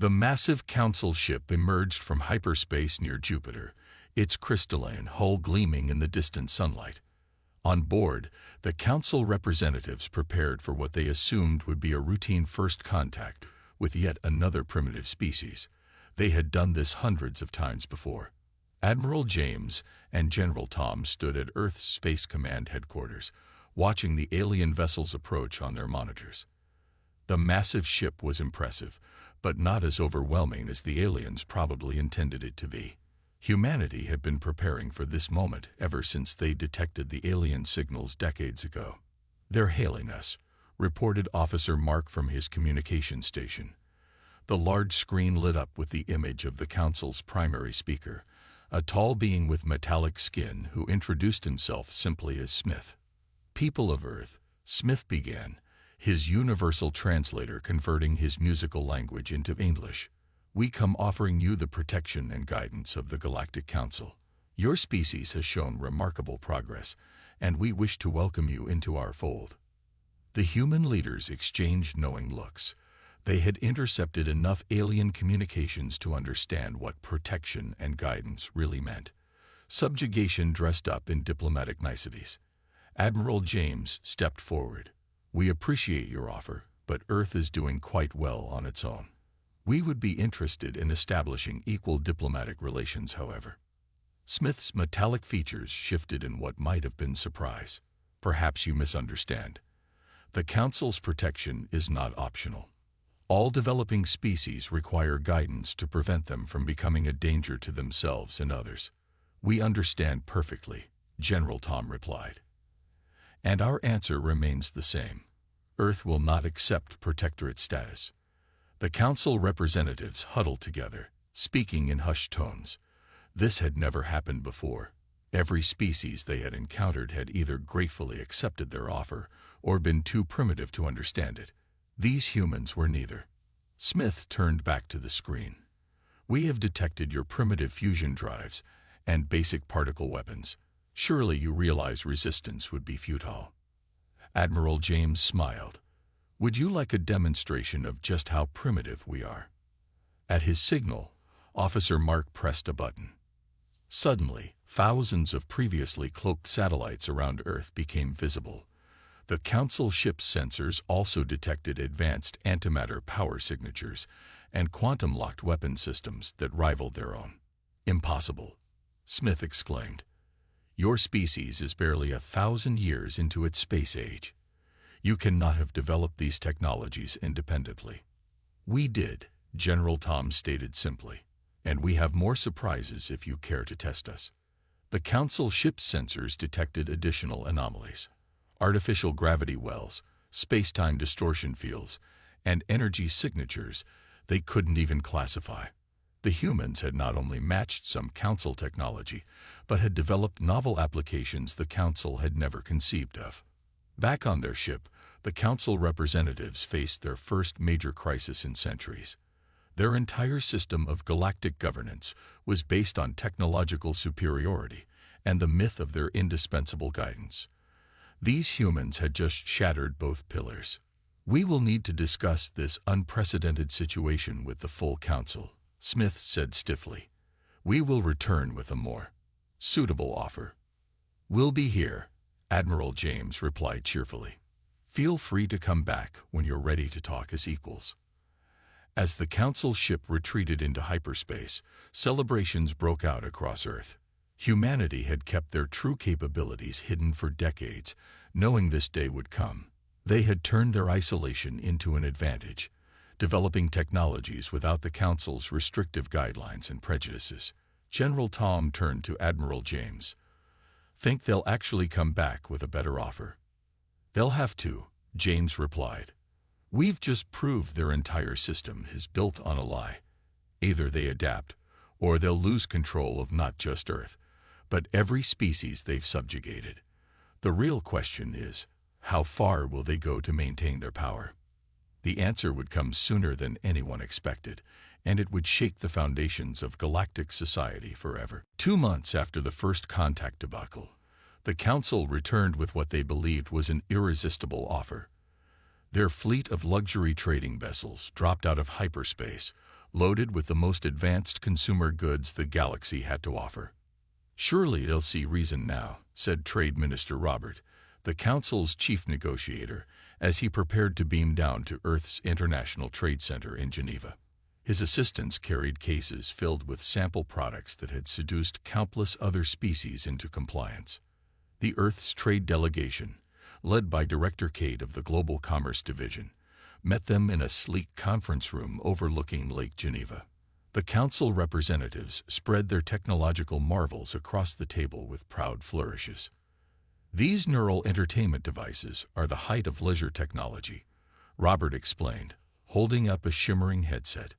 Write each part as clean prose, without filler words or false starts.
The massive Council ship emerged from hyperspace near Jupiter, its crystalline hull gleaming in the distant sunlight. On board, the Council representatives prepared for what they assumed would be a routine first contact with yet another primitive species. They had done this hundreds of times before. Admiral James and General Tom stood at Earth's Space Command headquarters, watching the alien vessels approach on their monitors. The massive ship was impressive, but not as overwhelming as the aliens probably intended it to be. Humanity had been preparing for this moment ever since they detected the alien signals decades ago. "They're hailing us," reported Officer Mark from his communication station. The large screen lit up with the image of the Council's primary speaker, a tall being with metallic skin who introduced himself simply as Smith. "People of Earth," Smith began, his universal translator converting his musical language into English, "we come offering you the protection and guidance of the Galactic Council. Your species has shown remarkable progress, and we wish to welcome you into our fold." The human leaders exchanged knowing looks. They had intercepted enough alien communications to understand what protection and guidance really meant. Subjugation dressed up in diplomatic niceties. Admiral James stepped forward. "We appreciate your offer, but Earth is doing quite well on its own. We would be interested in establishing equal diplomatic relations, however." Smith's metallic features shifted in what might have been surprise. "Perhaps you misunderstand. The Council's protection is not optional. All developing species require guidance to prevent them from becoming a danger to themselves and others." "We understand perfectly," General Tom replied. "And our answer remains the same. Earth will not accept protectorate status." The Council representatives huddled together, speaking in hushed tones. This had never happened before. Every species they had encountered had either gratefully accepted their offer or been too primitive to understand it. These humans were neither. Smith turned back to the screen. "We have detected your primitive fusion drives and basic particle weapons. Surely you realize resistance would be futile." Admiral James smiled. "Would you like a demonstration of just how primitive we are?" At his signal, Officer Mark pressed a button. Suddenly, thousands of previously cloaked satellites around Earth became visible. The Council ship's sensors also detected advanced antimatter power signatures and quantum-locked weapon systems that rivaled their own. "Impossible," Smith exclaimed. "Your species is barely 1,000 years into its space age. You cannot have developed these technologies independently." "We did," General Tom stated simply, "and we have more surprises if you care to test us." The Council ship's sensors detected additional anomalies. Artificial gravity wells, space-time distortion fields, and energy signatures they couldn't even classify. The humans had not only matched some Council technology, but had developed novel applications the Council had never conceived of. Back on their ship, the Council representatives faced their first major crisis in centuries. Their entire system of galactic governance was based on technological superiority and the myth of their indispensable guidance. These humans had just shattered both pillars. "We will need to discuss this unprecedented situation with the full Council," Smith said stiffly. "We will return with a more suitable offer." "We'll be here," Admiral James replied cheerfully. "Feel free to come back when you're ready to talk as equals." As the Council ship retreated into hyperspace, celebrations broke out across Earth. Humanity had kept their true capabilities hidden for decades, knowing this day would come. They had turned their isolation into an advantage, developing technologies without the Council's restrictive guidelines and prejudices. General Tom turned to Admiral James. "Think they'll actually come back with a better offer?" "They'll have to," James replied. "We've just proved their entire system is built on a lie. Either they adapt, or they'll lose control of not just Earth, but every species they've subjugated. The real question is, how far will they go to maintain their power?" The answer would come sooner than anyone expected, and it would shake the foundations of galactic society forever. 2 months after the first contact debacle, the Council returned with what they believed was an irresistible offer. Their fleet of luxury trading vessels dropped out of hyperspace, loaded with the most advanced consumer goods the galaxy had to offer. "Surely they'll see reason now," said Trade Minister Robert, the Council's chief negotiator, as he prepared to beam down to Earth's International Trade Center in Geneva. His assistants carried cases filled with sample products that had seduced countless other species into compliance. The Earth's trade delegation, led by Director Kate of the Global Commerce Division, met them in a sleek conference room overlooking Lake Geneva. The Council representatives spread their technological marvels across the table with proud flourishes. "These neural entertainment devices are the height of leisure technology," Robert explained, holding up a shimmering headset.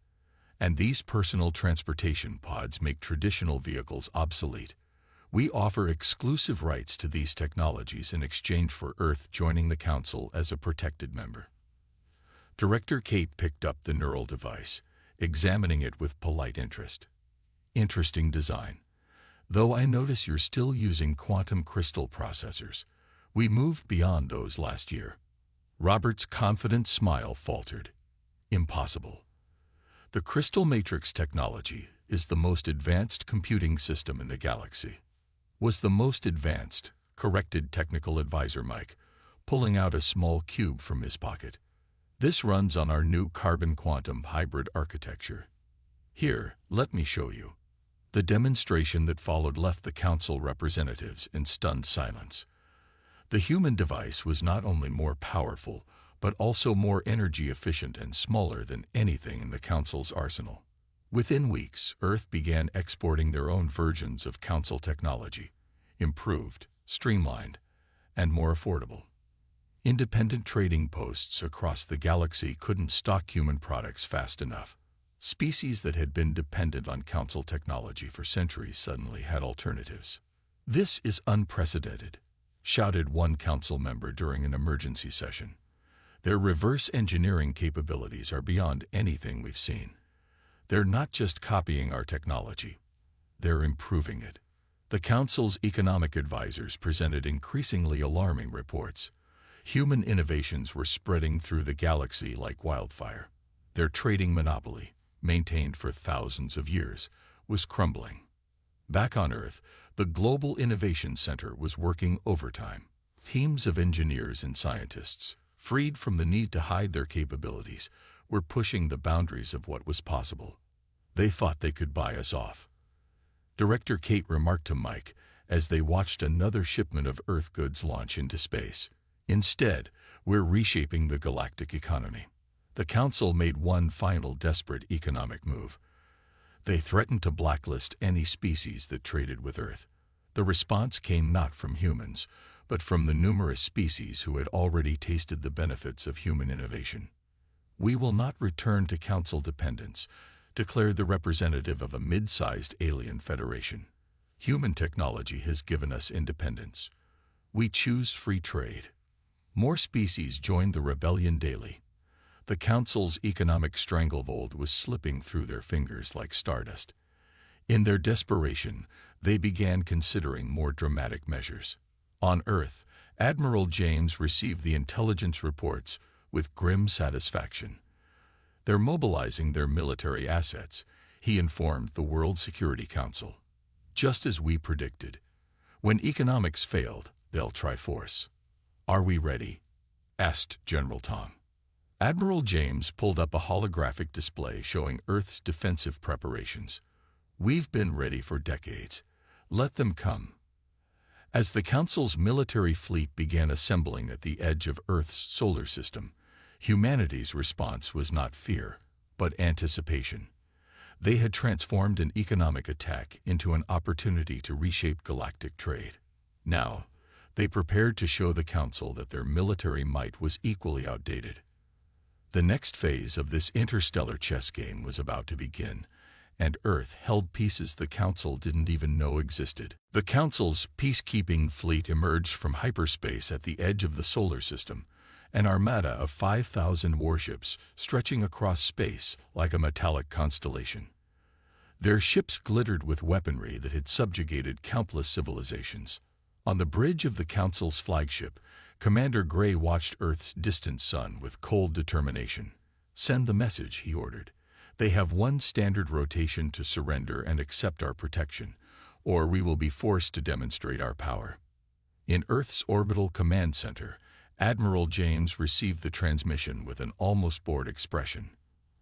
"And these personal transportation pods make traditional vehicles obsolete. We offer exclusive rights to these technologies in exchange for Earth joining the Council as a protected member." Director Kate picked up the neural device, examining it with polite interest. "Interesting design. Though I notice you're still using quantum crystal processors. We moved beyond those last year." Robert's confident smile faltered. "Impossible. The crystal matrix technology is the most advanced computing system in the galaxy." "Was the most advanced," corrected technical advisor Mike, pulling out a small cube from his pocket. "This runs on our new carbon quantum hybrid architecture. Here, let me show you." The demonstration that followed left the Council representatives in stunned silence. The human device was not only more powerful, but also more energy efficient and smaller than anything in the Council's arsenal. Within weeks, Earth began exporting their own versions of Council technology, improved, streamlined, and more affordable. Independent trading posts across the galaxy couldn't stock human products fast enough. Species that had been dependent on Council technology for centuries suddenly had alternatives. "This is unprecedented," shouted one Council member during an emergency session. "Their reverse engineering capabilities are beyond anything we've seen. They're not just copying our technology, they're improving it." The Council's economic advisors presented increasingly alarming reports. Human innovations were spreading through the galaxy like wildfire. Their trading monopoly, maintained for thousands of years, was crumbling. Back on Earth, the Global Innovation Center was working overtime. Teams of engineers and scientists, freed from the need to hide their capabilities, were pushing the boundaries of what was possible. "They thought they could buy us off," Director Kate remarked to Mike as they watched another shipment of Earth goods launch into space. "Instead, we're reshaping the galactic economy." The Council made one final desperate economic move. They threatened to blacklist any species that traded with Earth. The response came not from humans, but from the numerous species who had already tasted the benefits of human innovation. "We will not return to Council dependence," declared the representative of a mid-sized alien federation. "Human technology has given us independence. We choose free trade." More species joined the rebellion daily. The Council's economic stranglehold was slipping through their fingers like stardust. In their desperation, they began considering more dramatic measures. On Earth, Admiral James received the intelligence reports with grim satisfaction. "They're mobilizing their military assets," he informed the World Security Council. "Just as we predicted. When economics failed, they'll try force." "Are we ready?" asked General Tong. Admiral James pulled up a holographic display showing Earth's defensive preparations. "We've been ready for decades. Let them come." As the Council's military fleet began assembling at the edge of Earth's solar system, humanity's response was not fear, but anticipation. They had transformed an economic attack into an opportunity to reshape galactic trade. Now, they prepared to show the Council that their military might was equally outdated. The next phase of this interstellar chess game was about to begin, and Earth held pieces the Council didn't even know existed. The Council's peacekeeping fleet emerged from hyperspace at the edge of the solar system, an armada of 5,000 warships stretching across space like a metallic constellation. Their ships glittered with weaponry that had subjugated countless civilizations. On the bridge of the Council's flagship, Commander Gray watched Earth's distant sun with cold determination. "Send the message," he ordered. They have one standard rotation to surrender and accept our protection, or we will be forced to demonstrate our power. In Earth's orbital command center, Admiral James received the transmission with an almost bored expression.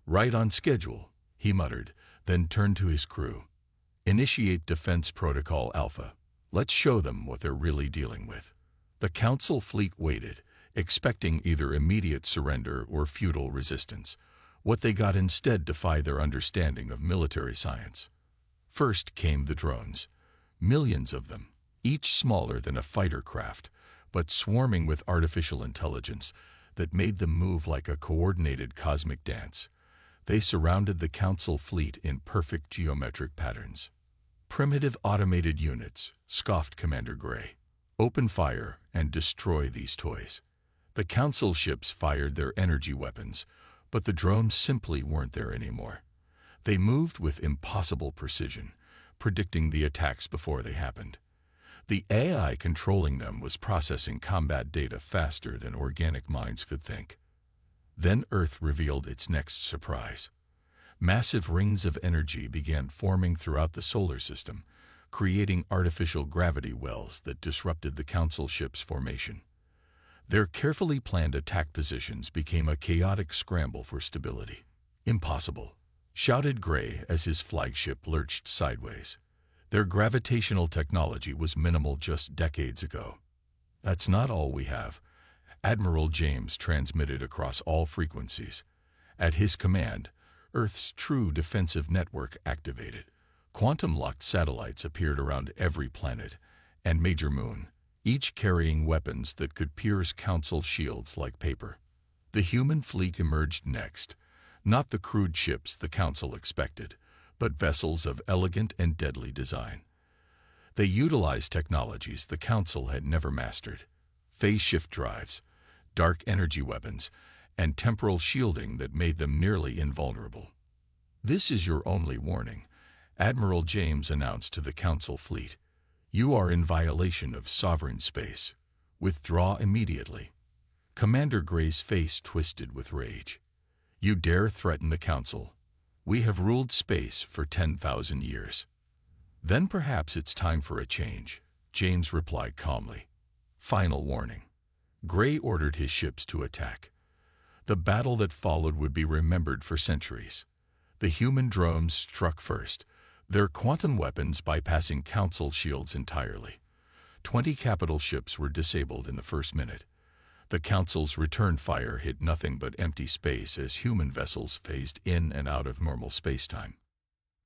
"Right on schedule," he muttered, then turned to his crew. "Initiate Defense Protocol Alpha. Let's show them what they're really dealing with." The Council fleet waited, expecting either immediate surrender or futile resistance. What they got instead defied their understanding of military science. First came the drones. Millions of them, each smaller than a fighter craft, but swarming with artificial intelligence that made them move like a coordinated cosmic dance. They surrounded the Council fleet in perfect geometric patterns. "Primitive automated units," scoffed Commander Gray. "Open fire and destroy these toys." The Council ships fired their energy weapons, but the drones simply weren't there anymore. They moved with impossible precision, predicting the attacks before they happened. The AI controlling them was processing combat data faster than organic minds could think. Then Earth revealed its next surprise. Massive rings of energy began forming throughout the solar system, creating artificial gravity wells that disrupted the Council ships' formation. Their carefully planned attack positions became a chaotic scramble for stability. "Impossible," shouted Gray as his flagship lurched sideways. "Their gravitational technology was minimal just decades ago." "That's not all we have," Admiral James transmitted across all frequencies. At his command, Earth's true defensive network activated. Quantum-locked satellites appeared around every planet and major moon, each carrying weapons that could pierce Council shields like paper. The human fleet emerged next, not the crude ships the Council expected, but vessels of elegant and deadly design. They utilized technologies the Council had never mastered: phase shift drives, dark energy weapons, and temporal shielding that made them nearly invulnerable. "This is your only warning," Admiral James announced to the Council fleet. "You are in violation of sovereign space. Withdraw immediately." Commander Gray's face twisted with rage. "You dare threaten the Council? We have ruled space for 10,000 years. "Then perhaps it's time for a change," James replied calmly. Final warning. Gray ordered his ships to attack. The battle that followed would be remembered for centuries. The human drones struck first, their quantum weapons bypassing Council shields entirely. 20 capital ships were disabled in the first minute. The Council's return fire hit nothing but empty space as human vessels phased in and out of normal spacetime.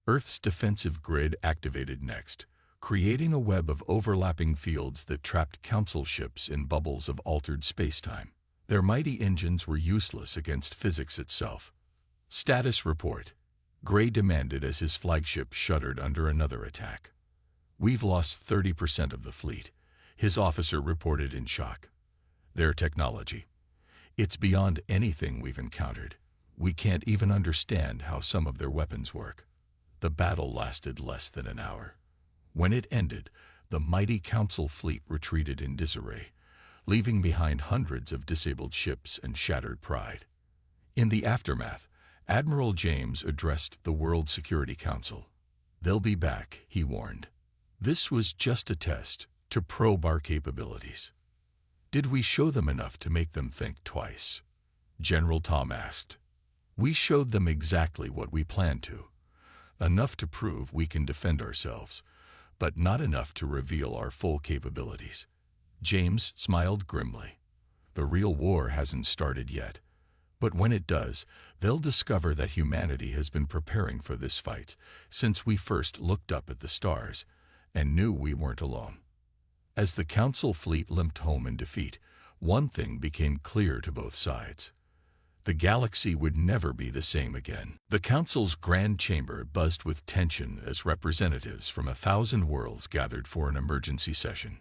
Earth's defensive grid activated next, creating a web of overlapping fields that trapped Council ships in bubbles of altered spacetime. Their mighty engines were useless against physics itself. "Status report," Gray demanded as his flagship shuddered under another attack. "We've lost 30% of the fleet," his officer reported in shock. "Their technology. It's beyond anything we've encountered. We can't even understand how some of their weapons work." The battle lasted less than an hour. When it ended, the mighty Council fleet retreated in disarray, leaving behind hundreds of disabled ships and shattered pride. In the aftermath, Admiral James addressed the World Security Council. "They'll be back," he warned. "This was just a test to probe our capabilities." "Did we show them enough to make them think twice?" General Tom asked. "We showed them exactly what we planned to. Enough to prove we can defend ourselves, but not enough to reveal our full capabilities." James smiled grimly. "The real war hasn't started yet. But when it does, they'll discover that humanity has been preparing for this fight since we first looked up at the stars and knew we weren't alone." As the Council fleet limped home in defeat, one thing became clear to both sides. The galaxy would never be the same again. The Council's grand chamber buzzed with tension as representatives from 1,000 worlds gathered for an emergency session.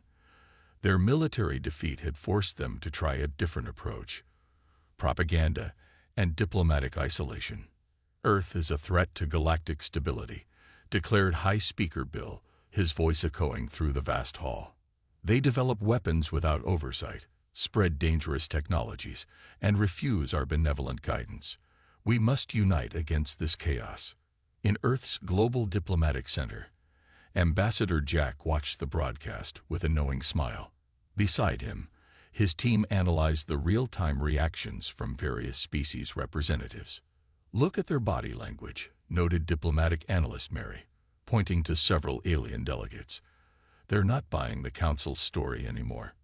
Their military defeat had forced them to try a different approach: propaganda and diplomatic isolation. "Earth is a threat to galactic stability," declared High Speaker Bill, his voice echoing through the vast hall. "They develop weapons without oversight, spread dangerous technologies, and refuse our benevolent guidance. We must unite against this chaos. In Earth's global diplomatic center, Ambassador Jack watched the broadcast with a knowing smile. Beside him, his team analyzed the real-time reactions from various species representatives. "Look at their body language," noted diplomatic analyst Mary, pointing to several alien delegates. "They're not buying the Council's story anymore.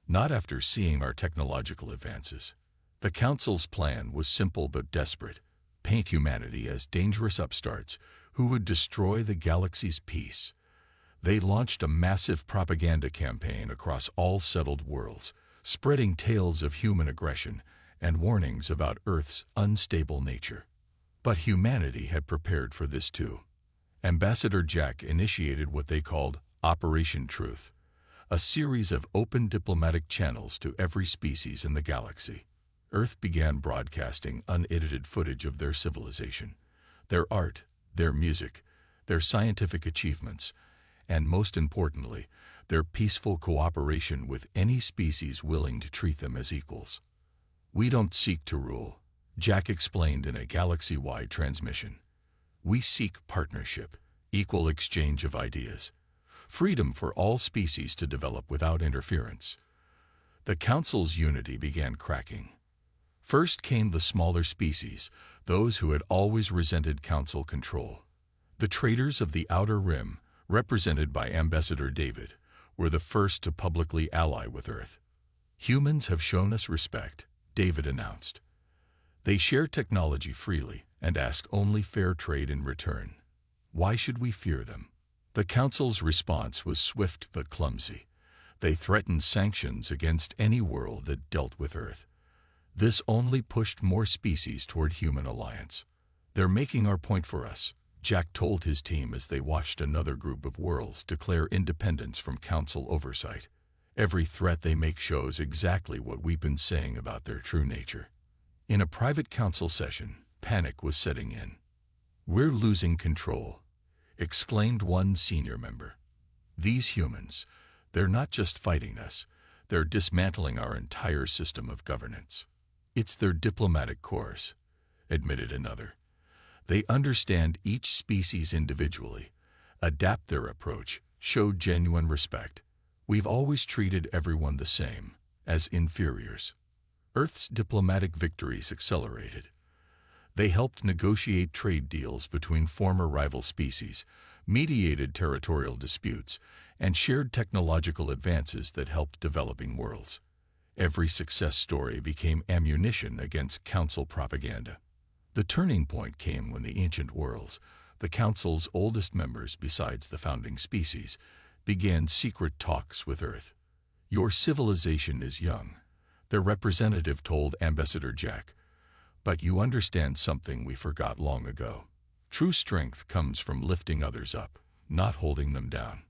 Not after seeing our technological advances." The Council's plan was simple but desperate: paint humanity as dangerous upstarts who would destroy the galaxy's peace. They launched a massive propaganda campaign across all settled worlds, spreading tales of human aggression and warnings about Earth's unstable nature. But humanity had prepared for this too. Ambassador Jack initiated what they called Operation Truth, a series of open diplomatic channels to every species in the galaxy. Earth began broadcasting unedited footage of their civilization, their art, their music, their scientific achievements, and most importantly, their peaceful cooperation with any species willing to treat them as equals. "We don't seek to rule," Jack explained in a galaxy-wide transmission. "We seek partnership, equal exchange of ideas, freedom for all species to develop without interference." The Council's unity began cracking. First came the smaller species, those who had always resented Council control. The traders of the Outer Rim, represented by Ambassador David, were the first to publicly ally with Earth. "Humans have shown us respect," David announced. "They share technology freely and ask only fair trade in return. Why should we fear them?" The Council's response was swift but clumsy. They threatened sanctions against any world that dealt with Earth. This only pushed more species toward human alliance. "They're making our point for us," Jack told his team as they watched another group of worlds declare independence from Council oversight. "Every threat they make shows exactly what we've been saying about their true nature." In a private Council session, panic was setting in. "We're losing control," exclaimed one senior member. "These humans, they're not just fighting us, they're dismantling our entire system of governance." "It's their diplomatic course," admitted another. "They understand each species individually, adapt their approach, show genuine respect. We've always treated everyone the same, as inferiors." Earth's diplomatic victories accelerated. They helped negotiate trade deals between former rival species, mediated territorial disputes, and shared technological advances that helped developing worlds. Every success story became ammunition against Council propaganda. The turning point came when the ancient worlds, the Council's oldest members besides the founding species, began secret talks with Earth. "Your civilization is young," their representative told Ambassador Jack, "but you understand something we forgot long ago. True strength comes from lifting others up, not holding them down."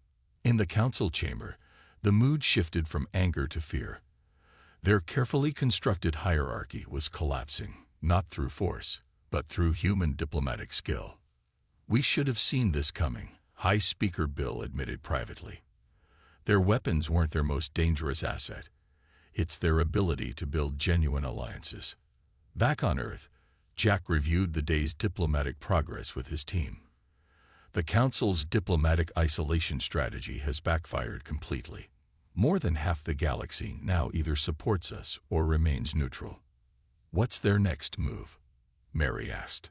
In the Council chamber, the mood shifted from anger to fear. Their carefully constructed hierarchy was collapsing, not through force, but through human diplomatic skill. "We should have seen this coming," High Speaker Bill admitted privately. "Their weapons weren't their most dangerous asset. It's their ability to build genuine alliances." Back on Earth, Jack reviewed the day's diplomatic progress with his team. The Council's diplomatic isolation strategy has backfired completely. More than half the galaxy now either supports us or remains neutral. "What's their next move?" Mary asked.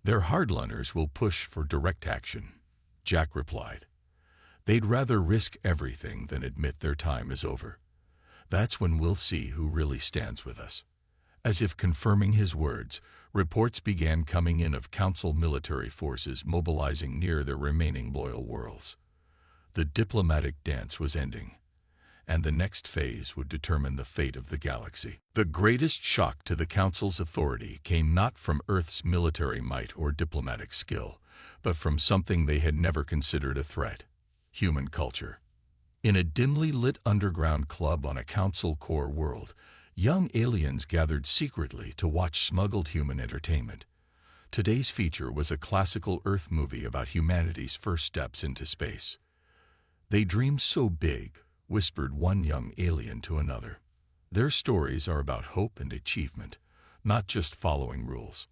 "Their hardliners will push for direct action," Jack replied. "They'd rather risk everything than admit their time is over. That's when we'll see who really stands with us." As if confirming his words, reports began coming in of Council military forces mobilizing near their remaining loyal worlds. The diplomatic dance was ending, and the next phase would determine the fate of the galaxy. The greatest shock to the Council's authority came not from Earth's military might or diplomatic skill, but from something they had never considered a threat: human culture. In a dimly lit underground club on a Council core world, young aliens gathered secretly to watch smuggled human entertainment. Today's feature was a classical Earth movie about humanity's first steps into space. "They dream so big," whispered one young alien to another. "Their stories are about hope and achievement, not just following rules."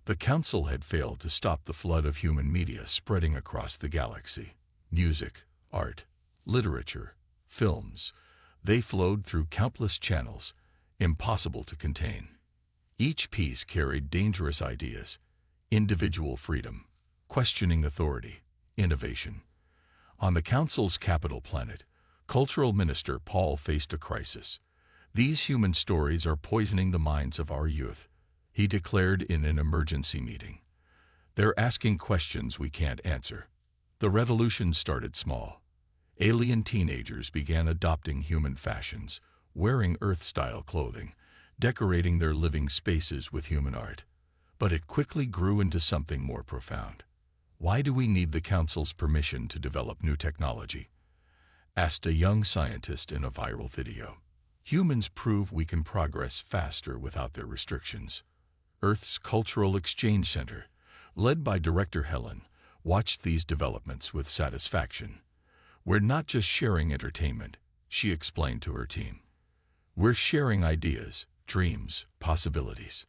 The Council had failed to stop the flood of human media spreading across the galaxy. Music, art, literature, films, they flowed through countless channels, impossible to contain. Each piece carried dangerous ideas, individual freedom, questioning authority, innovation. On the Council's capital planet, Cultural Minister Paul faced a crisis. "These human stories are poisoning the minds of our youth," he declared in an emergency meeting. "They're asking questions we can't answer." The revolution started small. Alien teenagers began adopting human fashions, wearing Earth-style clothing, decorating their living spaces with human art. But it quickly grew into something more profound. "Why do we need the Council's permission to develop new technology?" asked a young scientist in a viral video. "Humans prove we can progress faster without their restrictions." Earth's Cultural Exchange Center, led by Director Helen, watched these developments with satisfaction. "We're not just sharing entertainment," she explained to her team. "We're sharing ideas, dreams, possibilities."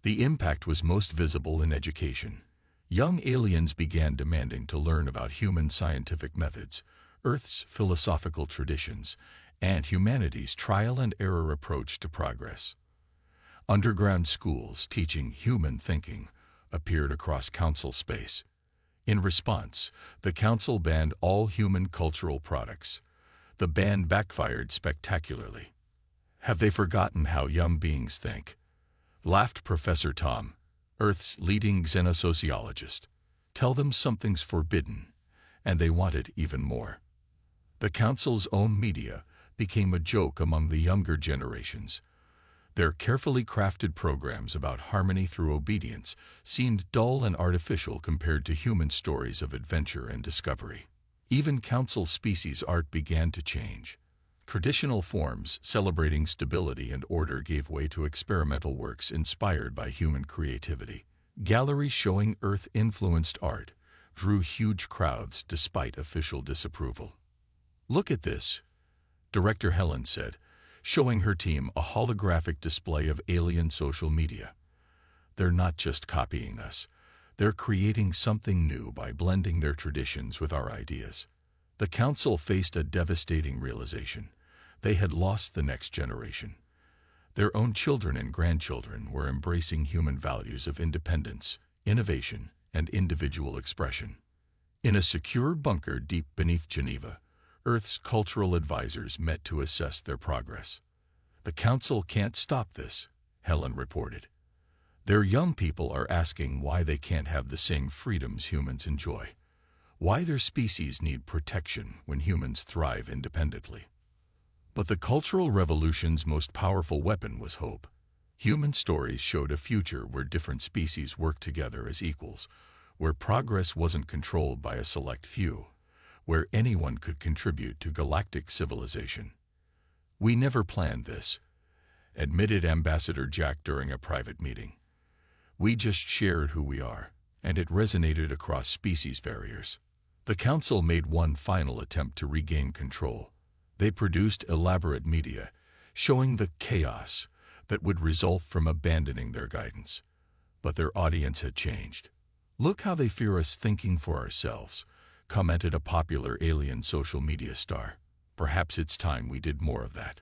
The impact was most visible in education. Young aliens began demanding to learn about human scientific methods, Earth's philosophical traditions, and humanity's trial-and-error approach to progress. Underground schools teaching human thinking appeared across Council space. In response, the Council banned all human cultural products. The ban backfired spectacularly. "Have they forgotten how young beings think?" laughed Professor Tom, Earth's leading xenosociologist. "Tell them something's forbidden, and they want it even more." The Council's own media became a joke among the younger generations. Their carefully crafted programs about harmony through obedience seemed dull and artificial compared to human stories of adventure and discovery. Even Council species art began to change. Traditional forms celebrating stability and order gave way to experimental works inspired by human creativity. Galleries showing Earth-influenced art drew huge crowds despite official disapproval. "Look at this," Director Helen said, showing her team a holographic display of alien social media. "They're not just copying us. They're creating something new by blending their traditions with our ideas." The Council faced a devastating realization. They had lost the next generation. Their own children and grandchildren were embracing human values of independence, innovation, and individual expression. In a secure bunker deep beneath Geneva, Earth's cultural advisors met to assess their progress. "The Council can't stop this," Helen reported. "Their young people are asking why they can't have the same freedoms humans enjoy, why their species need protection when humans thrive independently." But the Cultural Revolution's most powerful weapon was hope. Human stories showed a future where different species worked together as equals, where progress wasn't controlled by a select few, where anyone could contribute to galactic civilization. "We never planned this," admitted Ambassador Jack during a private meeting. "We just shared who we are, and it resonated across species barriers." The Council made one final attempt to regain control. They produced elaborate media, showing the chaos that would result from abandoning their guidance. But their audience had changed. "Look how they fear us thinking for ourselves," commented a popular alien social media star. "Perhaps it's time we did more of that."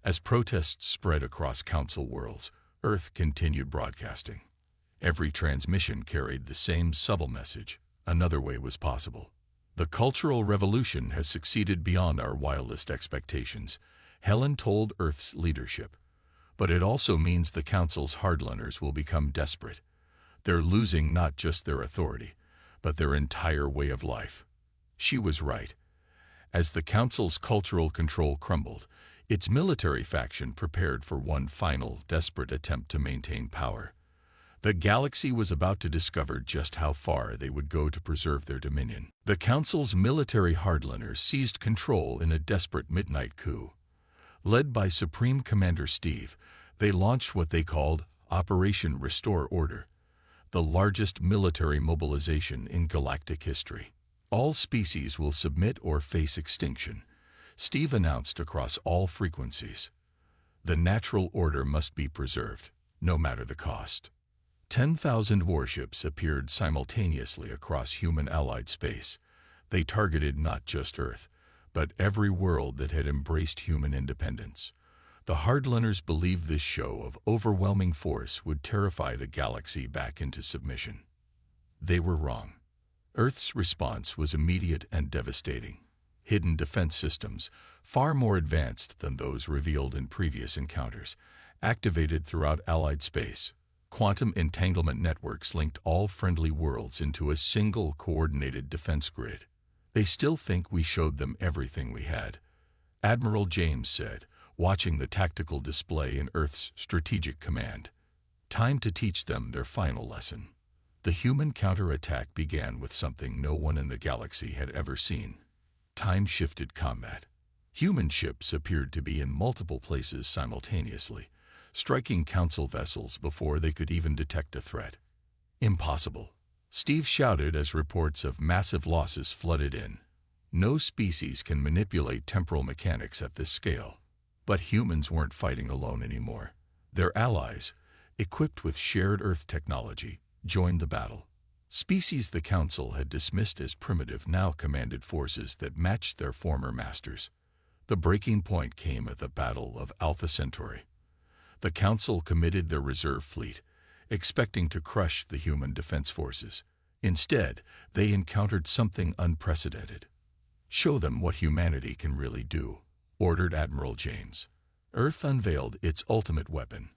As protests spread across Council worlds, Earth continued broadcasting. Every transmission carried the same subtle message: another way was possible. "The Cultural Revolution has succeeded beyond our wildest expectations," Helen told Earth's leadership. "But it also means the Council's hardliners will become desperate. They're losing not just their authority, but their entire way of life." She was right. As the Council's cultural control crumbled, its military faction prepared for one final, desperate attempt to maintain power. The galaxy was about to discover just how far they would go to preserve their dominion. The Council's military hardliners seized control in a desperate midnight coup. Led by Supreme Commander Steve, they launched what they called Operation Restore Order, the largest military mobilization in galactic history. "All species will submit or face extinction," Steve announced across all frequencies. "The natural order must be preserved, no matter the cost." 10,000 warships appeared simultaneously across human-allied space. They targeted not just Earth, but every world that had embraced human independence. The hardliners believed this show of overwhelming force would terrify the galaxy back into submission. They were wrong. Earth's response was immediate and devastating. Hidden defense systems, far more advanced than those revealed in previous encounters, activated throughout Allied space. Quantum entanglement networks linked all friendly worlds into a single coordinated defense grid. They still think we showed them everything we had, Admiral James said, watching the tactical display in Earth's strategic command. Time to teach them their final lesson. The human counterattack began with something no one in the galaxy had ever seen. Time-shifted combat. Human ships appeared to be in multiple places simultaneously, striking Council vessels before they could even detect a threat. Impossible, Steve shouted as reports of massive losses flooded in. No species can manipulate temporal mechanics at this scale. But humans weren't fighting alone anymore. Their allies, equipped with shared Earth technology, joined the battle. Species the Council had dismissed as primitive now commanded forces that matched their former masters. The breaking point came at the Battle of Alpha Centauri. The Council committed their reserve fleet, expecting to crush the human defense forces. Instead, they encountered something unprecedented. "Show them what humanity can really do," ordered Admiral James. Earth unveiled its ultimate weapon,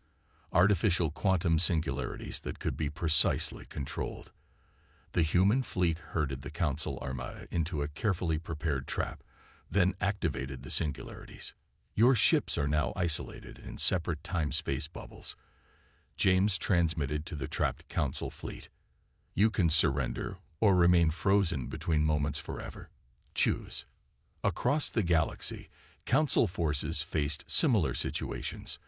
artificial quantum singularities that could be precisely controlled. The human fleet herded the Council armada into a carefully prepared trap, then activated the singularities. "Your ships are now isolated in separate time-space bubbles," James transmitted to the trapped Council fleet. "You can surrender or remain frozen between moments forever. Choose." Across the galaxy, Council forces faced similar situations.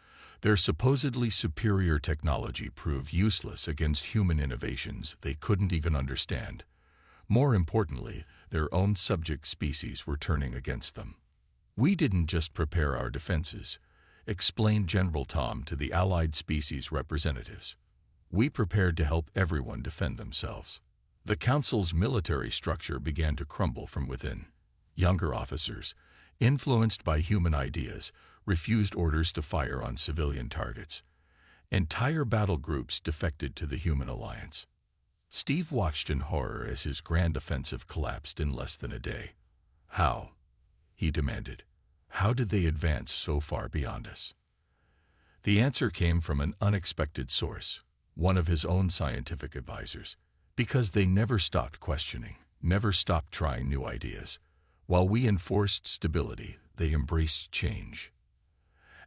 Their supposedly superior technology proved useless against human innovations they couldn't even understand. More importantly, their own subject species were turning against them. "We didn't just prepare our defenses," explained General Tom to the Allied species representatives. "We prepared to help everyone defend themselves." The Council's military structure began to crumble from within. Younger officers, influenced by human ideas, refused orders to fire on civilian targets. Entire battle groups defected to the human alliance. Steve watched in horror as his grand offensive collapsed in less than a day. "How?" he demanded. "How did they advance so far beyond us?" The answer came from an unexpected source, one of his own scientific advisors. "Because they never stopped questioning, never stopped trying new ideas. While we enforced stability, they embraced change."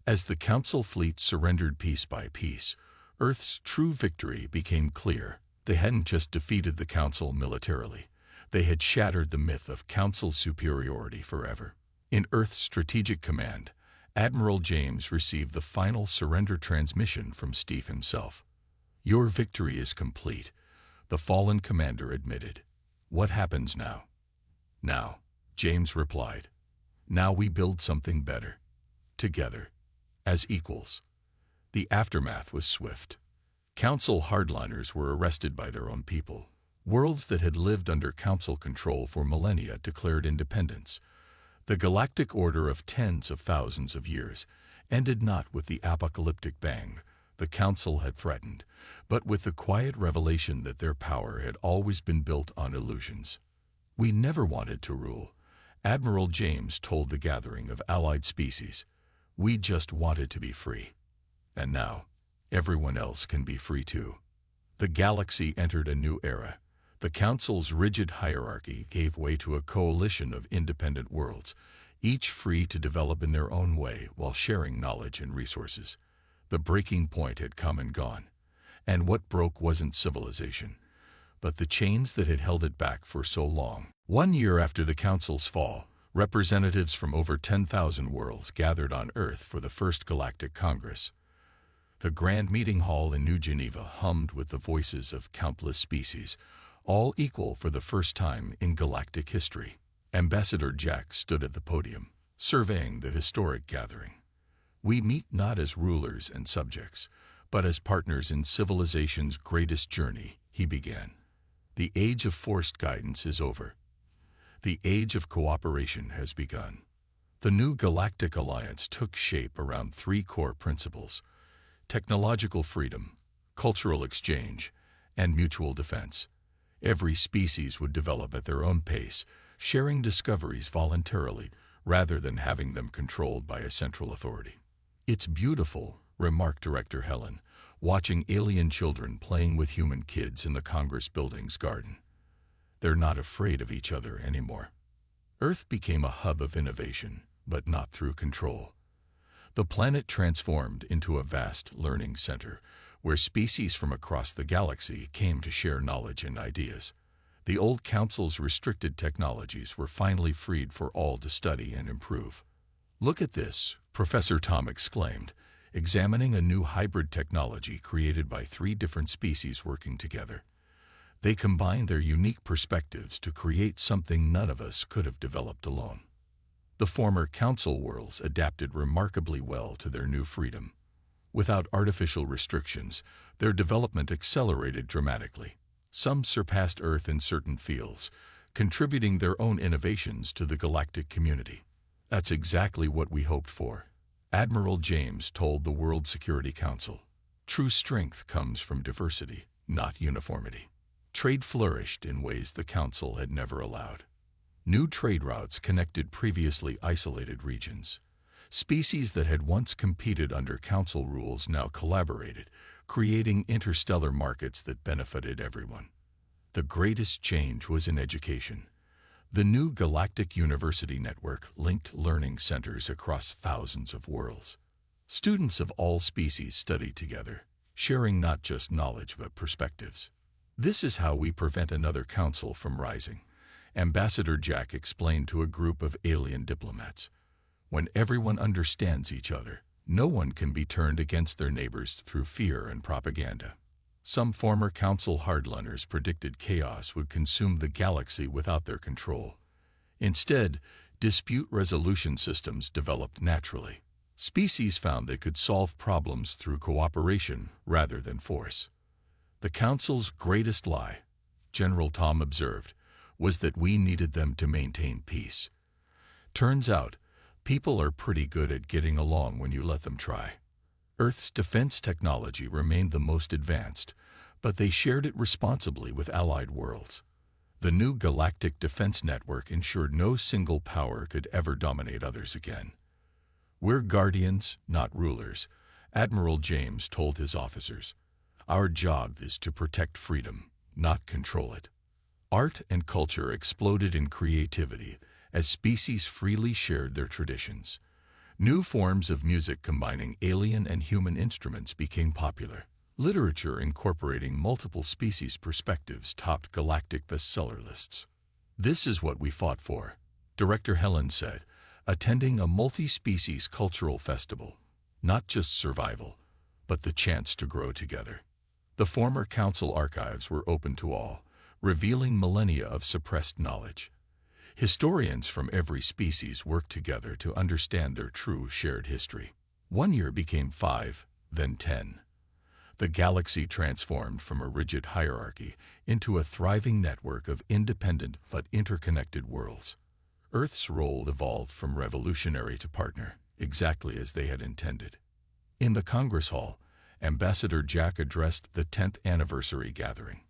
As the Council fleet surrendered piece by piece, Earth's true victory became clear. They hadn't just defeated the Council militarily. They had shattered the myth of Council superiority forever. In Earth's strategic command, Admiral James received the final surrender transmission from Steve himself. "Your victory is complete," the fallen commander admitted. "What happens now?" "Now," James replied. "Now we build something better. Together. As equals." The aftermath was swift. Council hardliners were arrested by their own people. Worlds that had lived under Council control for millennia declared independence. The galactic order of tens of thousands of years ended not with the apocalyptic bang the Council had threatened, but with the quiet revelation that their power had always been built on illusions. "We never wanted to rule," Admiral James told the gathering of allied species. "We just wanted to be free. And now, everyone else can be free too." The galaxy entered a new era. The Council's rigid hierarchy gave way to a coalition of independent worlds, each free to develop in their own way while sharing knowledge and resources. The breaking point had come and gone, and what broke wasn't civilization, but the chains that had held it back for so long. 1 year after the Council's fall, representatives from over 10,000 worlds gathered on Earth for the first Galactic Congress. The Grand Meeting Hall in New Geneva hummed with the voices of countless species, all equal for the first time in galactic history. Ambassador Jack stood at the podium, surveying the historic gathering. "We meet not as rulers and subjects, but as partners in civilization's greatest journey, he began. The age of forced guidance is over. The age of cooperation has begun. The new Galactic Alliance took shape around three core principles: technological freedom, cultural exchange, and mutual defense. Every species would develop at their own pace, sharing discoveries voluntarily, rather than having them controlled by a central authority. "It's beautiful," remarked Director Helen, watching alien children playing with human kids in the Congress building's garden. "They're not afraid of each other anymore." Earth became a hub of innovation, but not through control. The planet transformed into a vast learning center, where species from across the galaxy came to share knowledge and ideas. The old council's restricted technologies were finally freed for all to study and improve. "Look at this," Professor Tom exclaimed, examining a new hybrid technology created by three different species working together. They combined their unique perspectives to create something none of us could have developed alone. The former council worlds adapted remarkably well to their new freedom. Without artificial restrictions, their development accelerated dramatically. Some surpassed Earth in certain fields, contributing their own innovations to the galactic community. "That's exactly what we hoped for," Admiral James told the World Security Council. "True strength comes from diversity, not uniformity." Trade flourished in ways the Council had never allowed. New trade routes connected previously isolated regions. Species that had once competed under Council rules now collaborated, creating interstellar markets that benefited everyone. The greatest change was in education. The new Galactic University Network linked learning centers across thousands of worlds. Students of all species studied together, sharing not just knowledge but perspectives. "This is how we prevent another council from rising," Ambassador Jack explained to a group of alien diplomats. "When everyone understands each other, no one can be turned against their neighbors through fear and propaganda." Some former council hardliners predicted chaos would consume the galaxy without their control. Instead, dispute resolution systems developed naturally. Species found they could solve problems through cooperation rather than force. "The Council's greatest lie," General Tom observed, "was that we needed them to maintain peace. Turns out, people are pretty good at getting along when you let them try." Earth's defense technology remained the most advanced, but they shared it responsibly with allied worlds. The new Galactic Defense Network ensured no single power could ever dominate others again. "We're guardians, not rulers," Admiral James told his officers. "Our job is to protect freedom, not control it." Art and culture exploded in creativity as species freely shared their traditions. New forms of music combining alien and human instruments became popular. Literature incorporating multiple species' perspectives topped galactic bestseller lists. "This is what we fought for," Director Helen said, attending a multi-species cultural festival. "Not just survival, but the chance to grow together." The former council archives were open to all, revealing millennia of suppressed knowledge. Historians from every species worked together to understand their true shared history. 1 year became 5, then 10. The galaxy transformed from a rigid hierarchy into a thriving network of independent but interconnected worlds. Earth's role evolved from revolutionary to partner, exactly as they had intended. In the Congress Hall, Ambassador Jack addressed the 10th anniversary gathering.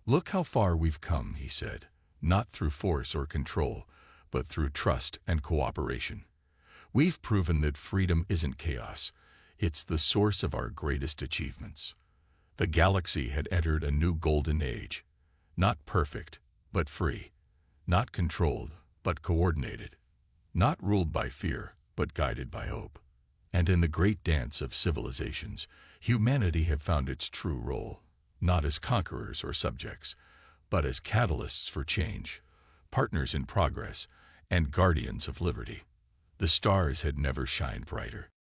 "Look how far we've come," he said, "not through force or control, but through trust and cooperation. We've proven that freedom isn't chaos. It's the source of our greatest achievements." The galaxy had entered a new golden age. Not perfect, but free. Not controlled, but coordinated. Not ruled by fear, but guided by hope. And in the great dance of civilizations, humanity had found its true role, not as conquerors or subjects, but as catalysts for change, partners in progress, and guardians of liberty. The stars had never shined brighter.